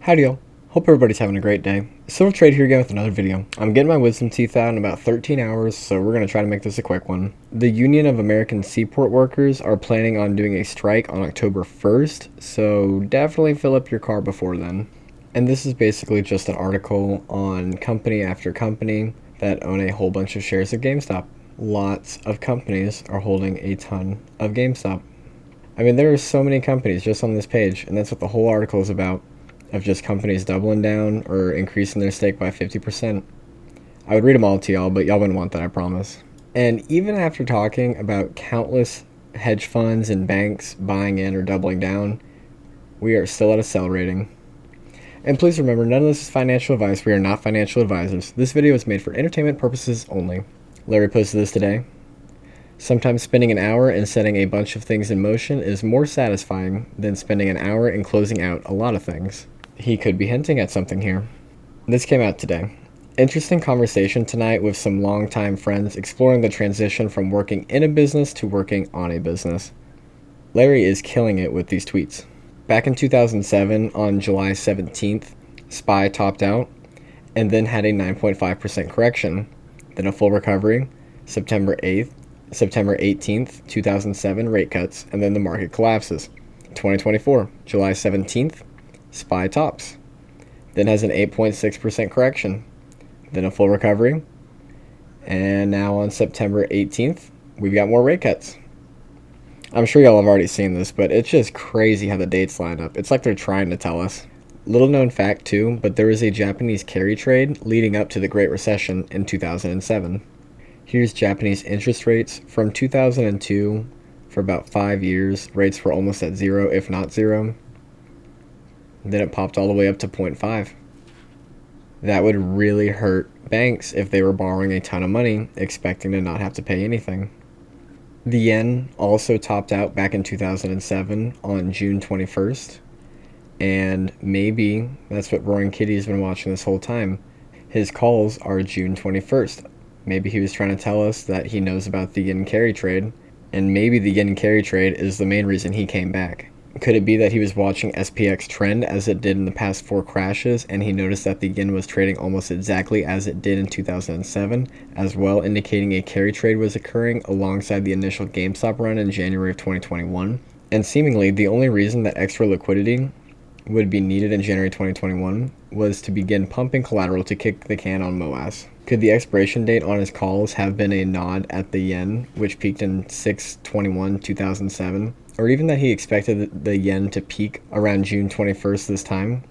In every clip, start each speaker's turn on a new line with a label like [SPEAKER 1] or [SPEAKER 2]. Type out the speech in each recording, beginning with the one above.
[SPEAKER 1] Howdy y'all. Hope everybody's having a great day. Silver Trade here again with another video. I'm getting my wisdom teeth out in about 13 hours, so we're going to try to make this a quick one. The Union of American Seaport Workers are planning on doing a strike on October 1st, so definitely fill up your car before then. And this is basically just an article on company after company that own a whole bunch of shares of GameStop. Lots of companies are holding a ton of GameStop. I mean, there are so many companies just on this page, and that's what the whole article is about. Of just companies doubling down or increasing their stake by 50%. I would read them all to y'all, but y'all wouldn't want that, I promise. And even after talking about countless hedge funds and banks buying in or doubling down, we are still at a sell rating. And please remember, none of this is financial advice. We are not financial advisors. This video is made for entertainment purposes only. Larry posted this today. Sometimes spending an hour and setting a bunch of things in motion is more satisfying than spending an hour and closing out a lot of things. He could be hinting at something here. This came out today. Interesting conversation tonight with some longtime friends exploring the transition from working in a business to working on a business. Larry is killing it with these tweets. Back in 2007, on July 17th, SPY topped out and then had a 9.5% correction, then a full recovery, September 18th, 2007, rate cuts, and then the market collapses. 2024, July 17th, SPY tops, then has an 8.6% correction, then a full recovery, and now on September 18th, we've got more rate cuts. I'm sure y'all have already seen this, but it's just crazy how the dates line up. It's like they're trying to tell us. Little known fact too, but there was a Japanese carry trade leading up to the Great Recession in 2007. Here's Japanese interest rates from 2002 for about 5 years. Rates were almost at zero, if not zero. Then it popped all the way up to 0.5. That would really hurt banks if they were borrowing a ton of money, expecting to not have to pay anything. The yen also topped out back in 2007 on June 21st. And maybe that's what Roaring Kitty's been watching this whole time. His calls are June 21st. Maybe he was trying to tell us that he knows about the yen carry trade, and maybe the yen carry trade is the main reason he came back. Could it be that he was watching SPX trend as it did in the past 4 crashes, and he noticed that the yen was trading almost exactly as it did in 2007, as well, indicating a carry trade was occurring alongside the initial GameStop run in January of 2021? And seemingly, the only reason that extra liquidity would be needed in January 2021 was to begin pumping collateral to kick the can on MOAS. Could the expiration date on his calls have been a nod at the yen, which peaked in 6/21/2007? Or even that he expected the yen to peak around June 21st this time?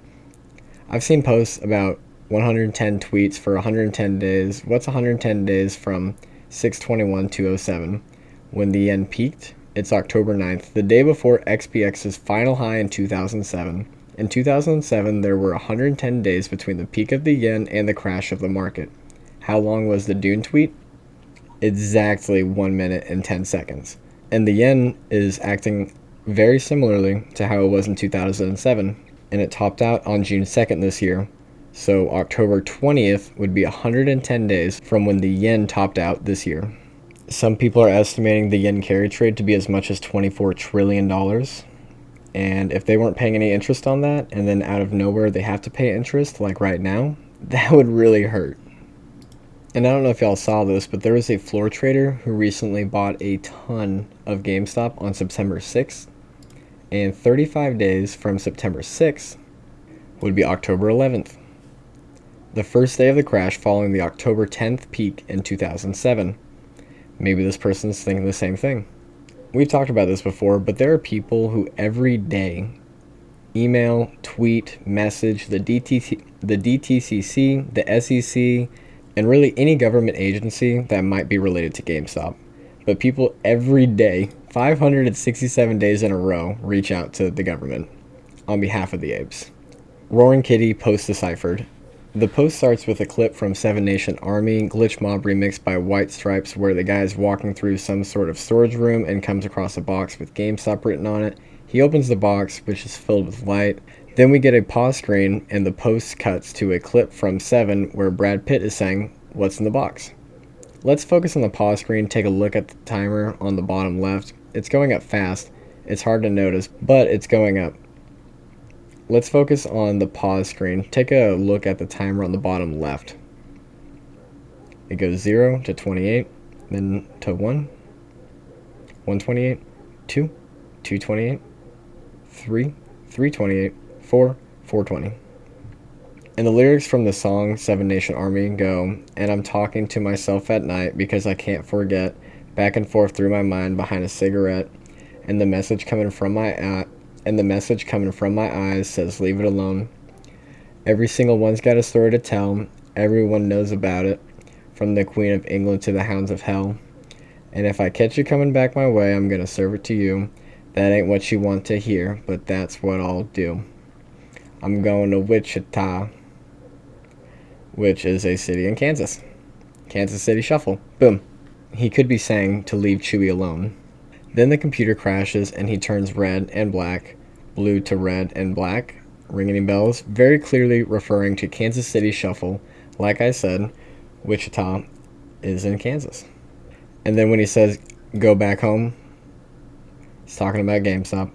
[SPEAKER 1] I've seen posts about 110 tweets for 110 days. What's 110 days from 6/21/2007? When the yen peaked, it's October 9th, the day before XPX's final high in 2007. In 2007, there were 110 days between the peak of the yen and the crash of the market. How long was the Dune tweet? Exactly 1 minute and 10 seconds. And the yen is acting very similarly to how it was in 2007, and it topped out on June 2nd this year. So October 20th would be 110 days from when the yen topped out this year. Some people are estimating the yen carry trade to be as much as $24 trillion. And if they weren't paying any interest on that, and then out of nowhere they have to pay interest, like right now, that would really hurt. And I don't know if y'all saw this, but there was a floor trader who recently bought a ton of GameStop on September 6th. And 35 days from September 6th would be October 11th. The first day of the crash following the October 10th peak in 2007. Maybe this person's thinking the same thing. We've talked about this before, but there are people who every day email, tweet, message the DTCC, the SEC, and really any government agency that might be related to GameStop. But people every day, 567 days in a row, reach out to the government on behalf of the apes. Roaring Kitty post deciphered. The post starts with a clip from 7 Nation Army Glitch Mob remixed by White Stripes, where the guy is walking through some sort of storage room and comes across a box with GameStop written on it. He opens the box, which is filled with light. Then we get a pause screen, and the post cuts to a clip from 7 where Brad Pitt is saying, "What's in the box?" Let's focus on the pause screen, take a look at the timer on the bottom left. It's going up fast. It's hard to notice, but it's going up. Let's focus on the pause screen. Take a look at the timer on the bottom left. It goes 0 to 28, then to 1, 128, 2, 228, 3, 328, 4, 420. And the lyrics from the song Seven Nation Army go, and I'm talking to myself at night because I can't forget, back and forth through my mind behind a cigarette, and the message coming from my eyes says leave it alone. Every single one's got a story to tell, everyone knows about it, from the Queen of England to the hounds of hell. And if I catch you coming back my way, I'm gonna serve it to you. That ain't what you want to hear, but that's what I'll do. I'm going to Wichita, which is a city in Kansas. Kansas City Shuffle. Boom. He could be saying to leave Chewie alone. Then the computer crashes and he turns red and black, blue to red and black. Ring any bells? Very clearly referring to Kansas City Shuffle. Like I said, Wichita is in Kansas. And then when he says go back home, he's talking about GameStop.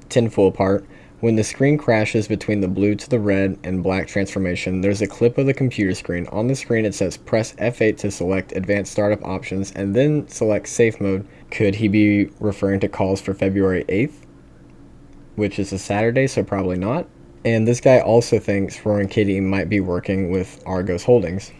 [SPEAKER 1] Tinfoil part. When the screen crashes between the blue to the red and black transformation, there's a clip of the computer screen. On the screen it says press F8 to select advanced startup options and then select safe mode. Could he be referring to calls for February 8th? Which is a Saturday, so probably not. And this guy also thinks Roaring Kitty might be working with Argos Holdings.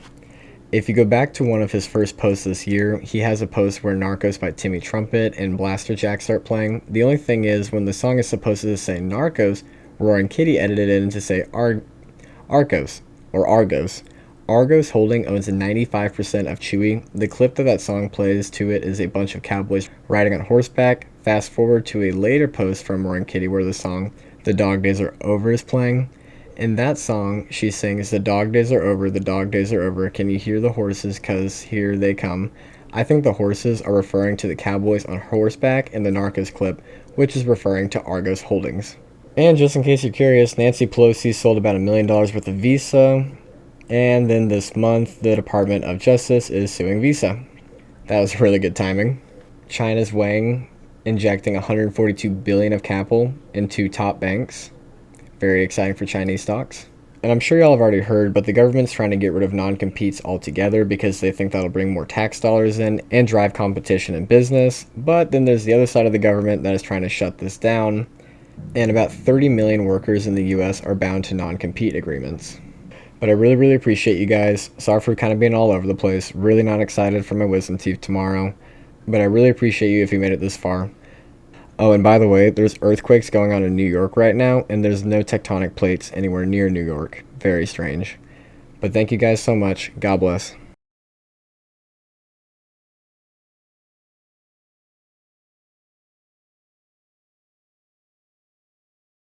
[SPEAKER 1] If you go back to one of his first posts this year, he has a post where Narcos by Timmy Trumpet and Blaster Jack start playing. The only thing is, when the song is supposed to say Narcos, Roaring Kitty edited it in to say Argos, or Argos. Argos Holding owns 95% of Chewy. The clip that song plays to it is a bunch of cowboys riding on horseback. Fast forward to a later post from Roaring Kitty where the song The Dog Days Are Over is playing. In that song, she sings, the dog days are over, the dog days are over. Can you hear the horses? 'Cause here they come. I think the horses are referring to the cowboys on horseback in the Narcos clip, which is referring to Argos Holdings. And just in case you're curious, Nancy Pelosi sold about $1 million worth of Visa. And then this month, the Department of Justice is suing Visa. That was really good timing. China's weighing injecting $142 billion of capital into top banks. Very exciting for Chinese stocks. And I'm sure y'all have already heard, but the government's trying to get rid of non-competes altogether because they think that'll bring more tax dollars in and drive competition in business. But then there's the other side of the government that is trying to shut this down. And about 30 million workers in the US are bound to non-compete agreements. But I really appreciate you guys. Sorry for kind of being all over the place. Really not excited for my wisdom teeth tomorrow. But I really appreciate you if you made it this far. Oh, and by the way, there's earthquakes going on in New York right now, and there's no tectonic plates anywhere near New York. Very strange. But thank you guys so much. God bless.